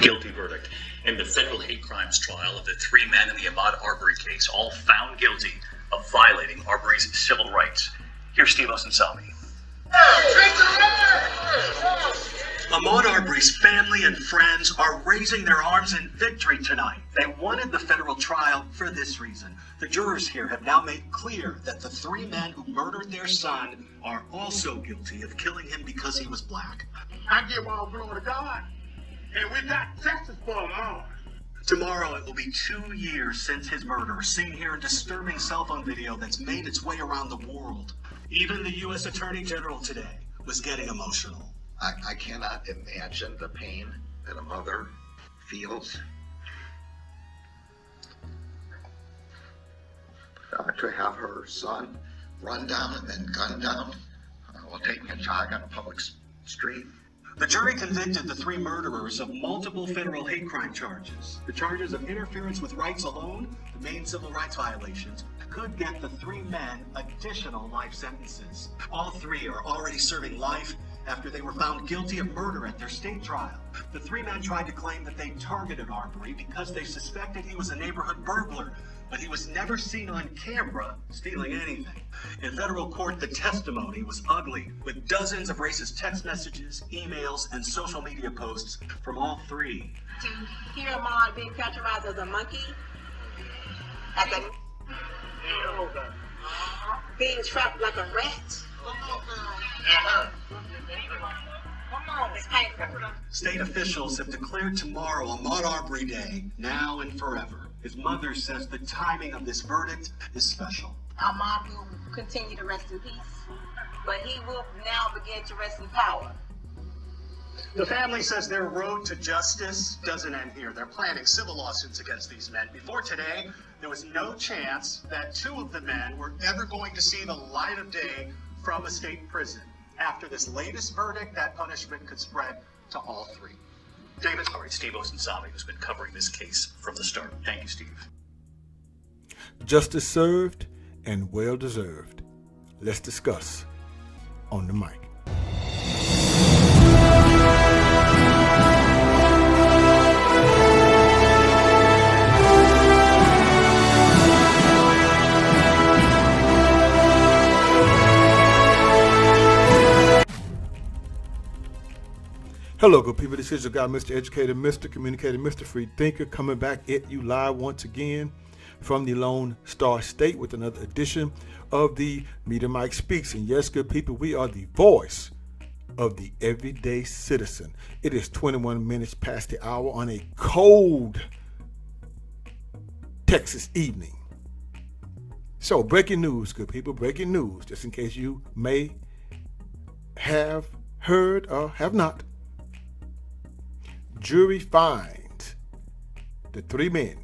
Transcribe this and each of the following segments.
Guilty verdict in the federal hate crimes trial of the three men in the Ahmaud Arbery case, all found guilty of violating Arbery's civil rights. Here's Steve Osensami. Ahmaud Arbery's family and friends are raising their arms in victory tonight. They wanted the federal trial for this reason. The jurors here have now made clear that the three men who murdered their son are also guilty of killing him because he was black. I give all glory to God, and we got justice for Ahmaud. Tomorrow it will be 2 years since his murder, seen here in disturbing cell phone video that's made its way around the world. Even the U.S. Attorney General today was getting emotional. I cannot imagine the pain that a mother feels. To have her son run down and then gunned down while taking a jog on a public street. The jury convicted the three murderers of multiple federal hate crime charges. The charges of interference with rights alone, the main civil rights violations, could get the three men additional life sentences. All three are already serving life after they were found guilty of murder at their state trial. The three men tried to claim that they targeted Arbery because they suspected he was a neighborhood burglar, but he was never seen on camera stealing anything. In federal court, the testimony was ugly, with dozens of racist text messages, emails, and social media posts from all three. To hear Ahmaud being characterized as a monkey, as a being trapped like a rat. It's painful. State officials have declared tomorrow Ahmaud Arbery Day, now and forever. His mother says the timing of this verdict is special. Ahmaud will continue to rest in peace, but he will now begin to rest in power. The family says their road to justice doesn't end here. They're planning civil lawsuits against these men. Before today, there was no chance that two of the men were ever going to see the light of day from a state prison. After this latest verdict, that punishment could spread to all three. David, all right, Steve Osensami, who's been covering this case from the start. Thank you, Steve. Justice served and well deserved. Let's discuss on the mic. Hello, good people. This is your guy, Mr. Educator, Mr. Communicator, Mr. Free Thinker, coming back at you live once again from the Lone Star State with another edition of the Media Mike Speaks. And yes, good people, we are the voice of the everyday citizen. It is 21 minutes past the hour on a cold Texas evening. So, breaking news, good people, breaking news, just in case you may have heard or have not. Jury finds the three men,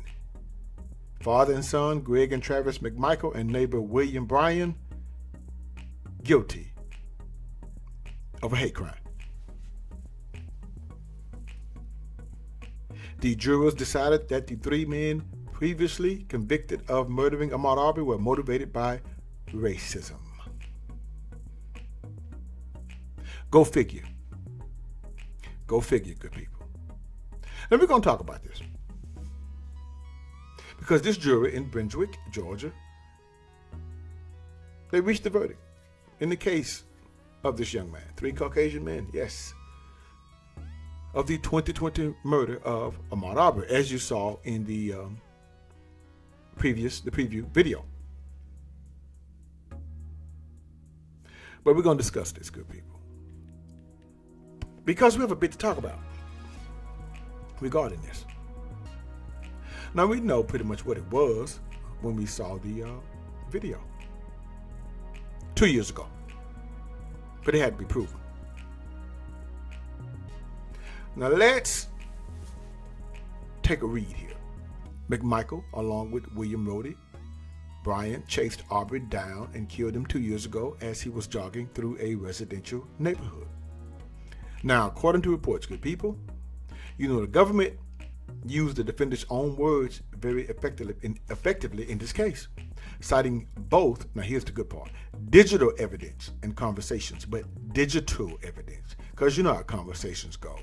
father and son, Greg and Travis McMichael, and neighbor William Bryan, guilty of a hate crime. The jurors decided that the three men previously convicted of murdering Ahmaud Arbery were motivated by racism. Go figure. Go figure, good people. And we're going to talk about this because this jury in Brunswick, Georgia, they reached the verdict in the case of this young man, three Caucasian men, yes, of the 2020 murder of Ahmaud Arbery, as you saw in the preview video. But we're going to discuss this, good people, because we have a bit to talk about regarding this. Now, we know pretty much what it was when we saw the video 2 years ago, but it had to be proven. Now, let's take a read here. McMichael, along with William Bryan, chased Arbery down and killed him 2 years ago as he was jogging through a residential neighborhood. Now, according to reports, good people, you know, the government used the defendant's own words very effectively in this case, citing both, now here's the good part, digital evidence and conversations, but digital evidence, because you know how conversations go.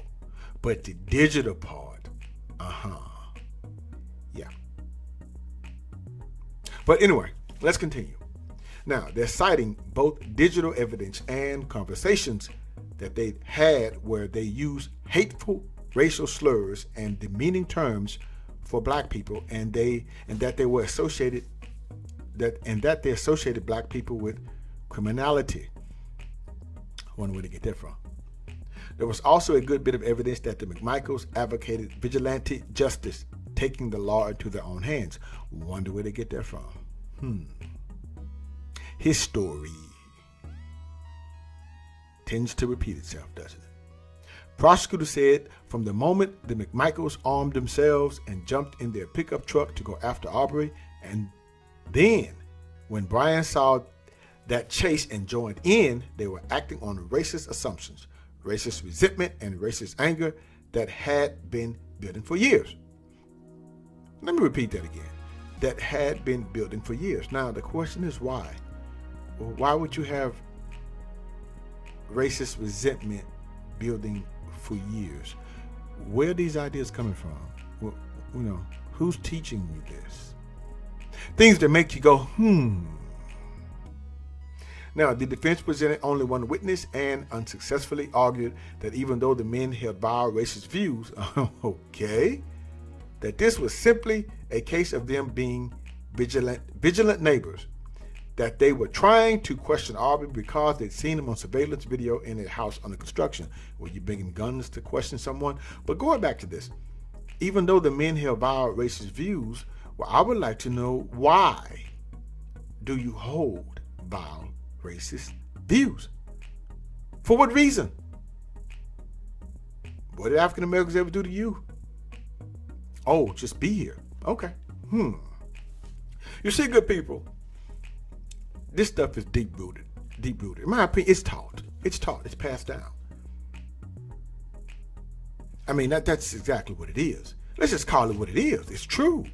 But the digital part, yeah. But anyway, let's continue. Now, they're citing both digital evidence and conversations that they had where they used hateful racial slurs and demeaning terms for black people, and that they associated black people with criminality. I wonder where they get that from. There was also a good bit of evidence that the McMichaels advocated vigilante justice, taking the law into their own hands. Wonder where they get that from. History tends to repeat itself, doesn't it? Prosecutor said from the moment the McMichaels armed themselves and jumped in their pickup truck to go after Arbery, and then when Brian saw that chase and joined in, they were acting on racist assumptions, racist resentment, and racist anger that had been building for years. Let me repeat that again. That had been building for years. Now, the question is why? Well, why would you have racist resentment building for years? Where are these ideas coming from? Well, who's teaching you this? Things that make you go, Now, the defense presented only one witness and unsuccessfully argued that even though the men held vile racist views, that this was simply a case of them being vigilant neighbors, that they were trying to question Arbery because they'd seen him on surveillance video in a house under construction. Were you bringing guns to question someone? But going back to this, even though the men held vile racist views, well, I would like to know, why do you hold vile racist views? For what reason? What did African Americans ever do to you? Oh, just be here. Okay. You see, good people, this stuff is deep rooted. In my opinion, it's taught. It's passed down. I mean, that's exactly what it is. Let's just call it what it is. It's true.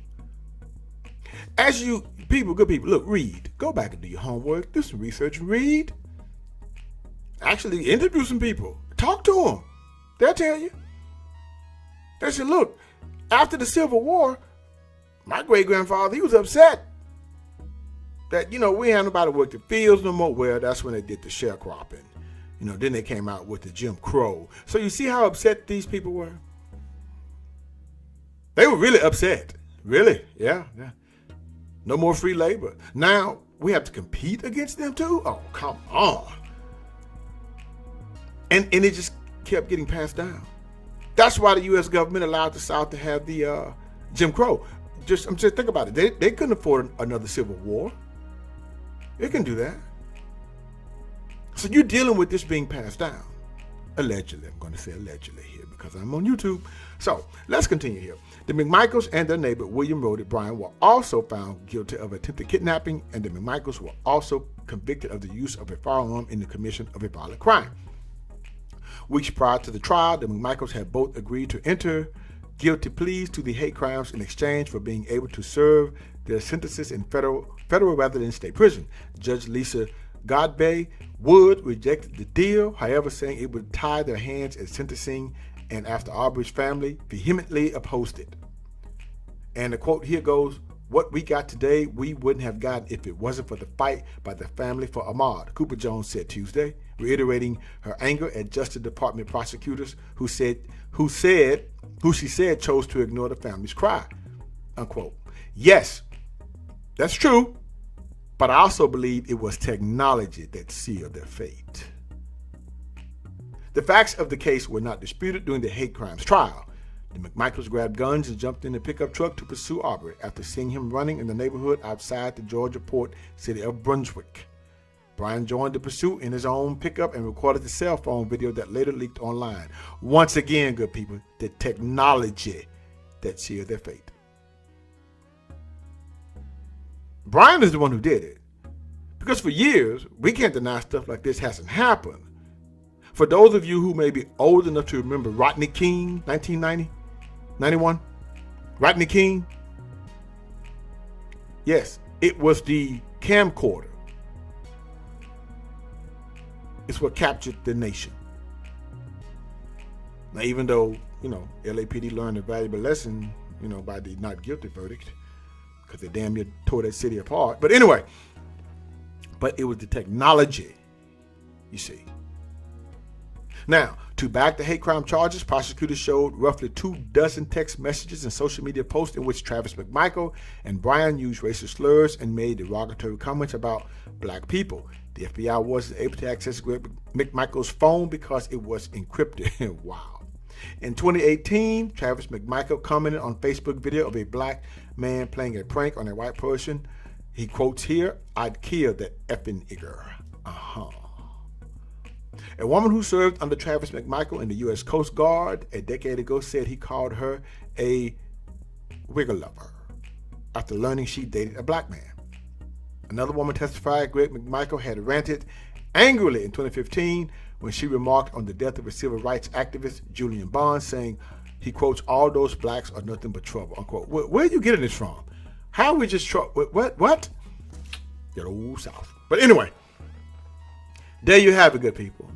As you people, good people, look, read. Go back and do your homework. Do some research and read. Actually, interview some people. Talk to them. They'll tell you. They said, look, after the Civil War, my great-grandfather, he was upset that, we had nobody work the fields no more. Well, that's when they did the sharecropping. Then they came out with the Jim Crow. So you see how upset these people were? They were really upset. Really? Yeah. No more free labor. Now we have to compete against them too? Oh, come on. And it just kept getting passed down. That's why the U.S. government allowed the South to have the Jim Crow. Just think about it. They couldn't afford another civil war. They can do that. So you're dealing with this being passed down. Allegedly. I'm going to say allegedly here because I'm on YouTube. So let's continue here. The McMichaels and their neighbor, William Rhodey Bryan, were also found guilty of attempted kidnapping, and the McMichaels were also convicted of the use of a firearm in the commission of a violent crime. Weeks prior to the trial, the McMichaels had both agreed to enter guilty pleas to the hate crimes in exchange for being able to serve their sentences in federal rather than state prison. Judge Lisa Godbey Wood rejected the deal, however, saying it would tie their hands at sentencing, and after Arbery's family vehemently opposed it. And the quote here goes, "What we got today, we wouldn't have gotten if it wasn't for the fight by the family for Ahmaud," Cooper Jones said Tuesday, reiterating her anger at Justice Department prosecutors who she said chose to ignore the family's cry, unquote. Yes, that's true, but I also believe it was technology that sealed their fate. The facts of the case were not disputed during the hate crimes trial. The McMichaels grabbed guns and jumped in a pickup truck to pursue Arbery after seeing him running in the neighborhood outside the Georgia port city of Brunswick. Bryan joined the pursuit in his own pickup and recorded the cell phone video that later leaked online. Once again, good people, the technology that sealed their fate. Bryan is the one who did it. Because for years, we can't deny stuff like this hasn't happened. For those of you who may be old enough to remember Rodney King, 1990, 91, Rodney King. Yes, it was the camcorder. It's what captured the nation. Now, even though, LAPD learned a valuable lesson, by the not guilty verdict, because they damn near tore that city apart. But anyway, it was the technology, you see. Now, to back the hate crime charges, prosecutors showed roughly 24 text messages and social media posts in which Travis McMichael and Brian used racist slurs and made derogatory comments about black people. The FBI wasn't able to access Greg McMichael's phone because it was encrypted. Wow. In 2018, Travis McMichael commented on Facebook video of a black man playing a prank on a white person. He quotes here, "I'd kill that effing nigger." A woman who served under Travis McMichael in the U.S. Coast Guard a decade ago said he called her a wiggle lover after learning she dated a black man. Another woman testified Greg McMichael had ranted angrily in 2015 when she remarked on the death of a civil rights activist, Julian Bond, saying he quotes, "All those blacks are nothing but trouble," unquote. Where are you getting this from? How are we just what? Get old South. But anyway, there you have it, good people.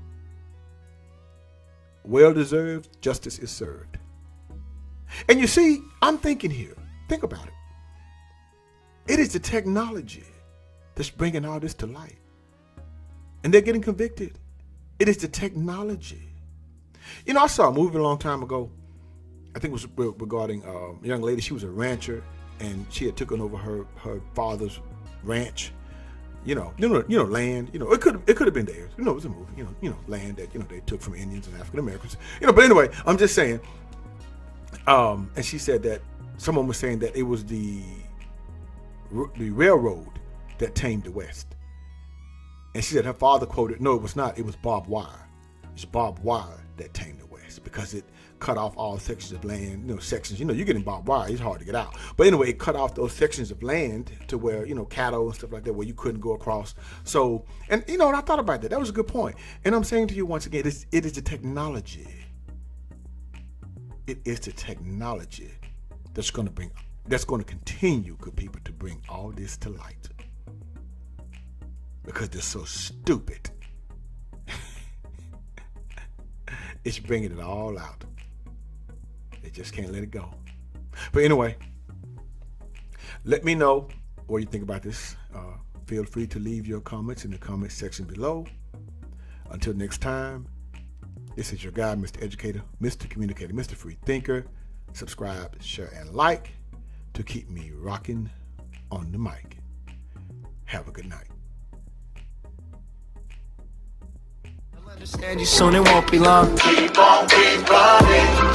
Well-deserved justice is served. And you see, I'm thinking here, think about it. It is the technology that's bringing all this to light. And they're getting convicted. It is the technology. I saw a movie a long time ago. I think it was regarding a young lady. She was a rancher, and she had taken over her father's ranch. Land. It could have been theirs. It was a movie. Land that they took from Indians and African Americans. But anyway, I'm just saying. And she said that someone was saying that it was the railroad that tamed the West. And she said her father quoted, "No, it was not. It was barbed wire. It's barbed wire that tamed the West because it cut off all sections of land. Sections. You're getting barbed wire. It's hard to get out. But anyway, it cut off those sections of land to where cattle and stuff like that where you couldn't go across. So, and and I thought about that. That was a good point. And I'm saying to you once again, it is the technology. It is the technology that's going to continue, good people, to bring all this to light. Because they're so stupid. It's bringing it all out. They just can't let it go. But anyway, let me know what you think about this. Feel free to leave your comments in the comment section below. Until next time, this is your guy, Mr. Educator, Mr. Communicator, Mr. Free Thinker. Subscribe, share, and like to keep me rocking on the mic. Have a good night. Understand you soon, it won't be long. Keep on, keep running.